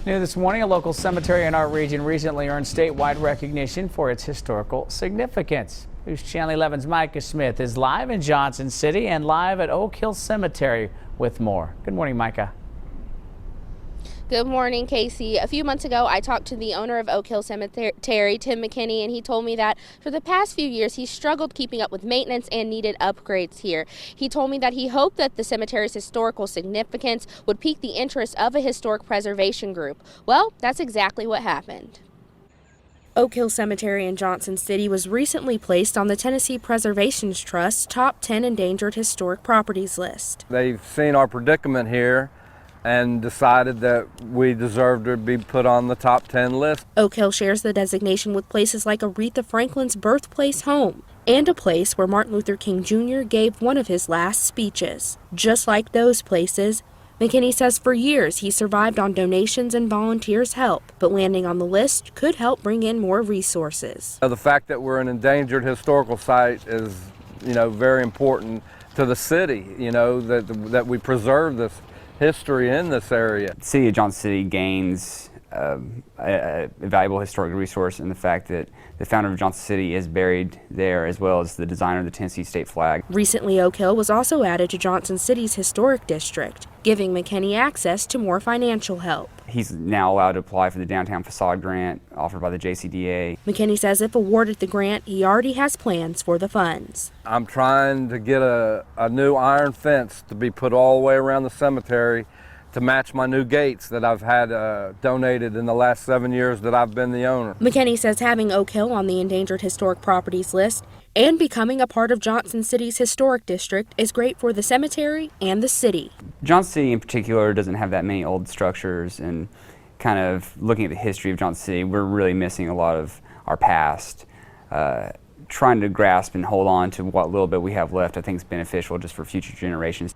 New this morning, a local cemetery in our region recently earned statewide recognition for its historical significance. News Channel 11's Micah Smith is live in Johnson City and live at Oak Hill Cemetery with more. Good morning, Micah. Good morning, Casey. A few months ago, I talked to the owner of Oak Hill Cemetery, Tim McKinney, and he told me that for the past few years, he struggled keeping up with maintenance and needed upgrades here. He told me that he hoped that the cemetery's historical significance would pique the interest of a historic preservation group. Well, that's exactly what happened. Oak Hill Cemetery in Johnson City was recently placed on the Tennessee Preservation Trust's top 10 endangered historic properties list. They've seen our predicament here and decided that we deserve to be put on the top 10 list. Oak Hill shares the designation with places like Aretha Franklin's birthplace home and a place where Martin Luther King Jr. gave one of his last speeches. Just like those places, McKinney says for years he survived on donations and volunteers' help, but landing on the list could help bring in more resources. The fact that we're an endangered historical site is, very important to the city, that we preserve this history in this area. The city of Johnson City gains a valuable historic resource in the fact that the founder of Johnson City is buried there, as well as the designer of the Tennessee state flag. Recently, Oak Hill was also added to Johnson City's historic district, giving McKinney access to more financial help. He's now allowed to apply for the downtown facade grant offered by the JCDA. McKinney says if awarded the grant, he already has plans for the funds. I'm trying to get a new iron fence to be put all the way around the cemetery to match my new gates that I've had donated in the last 7 years that I've been the owner. McKinney says having Oak Hill on the endangered historic properties list and becoming a part of Johnson City's historic district is great for the cemetery and the city. Johnson City in particular doesn't have that many old structures, and kind of looking at the history of Johnson City, we're really missing a lot of our past. Trying to grasp and hold on to what little bit we have left, I think is beneficial just for future generations.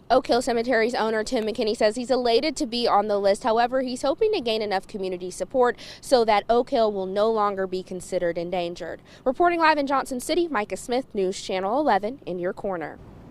Oak Hill Cemetery's owner, Tim McKinney, says he's elated to be on the list. However, he's hoping to gain enough community support so that Oak Hill will no longer be considered endangered. Reporting live in Johnson City, Micah Smith, News Channel 11, in your corner.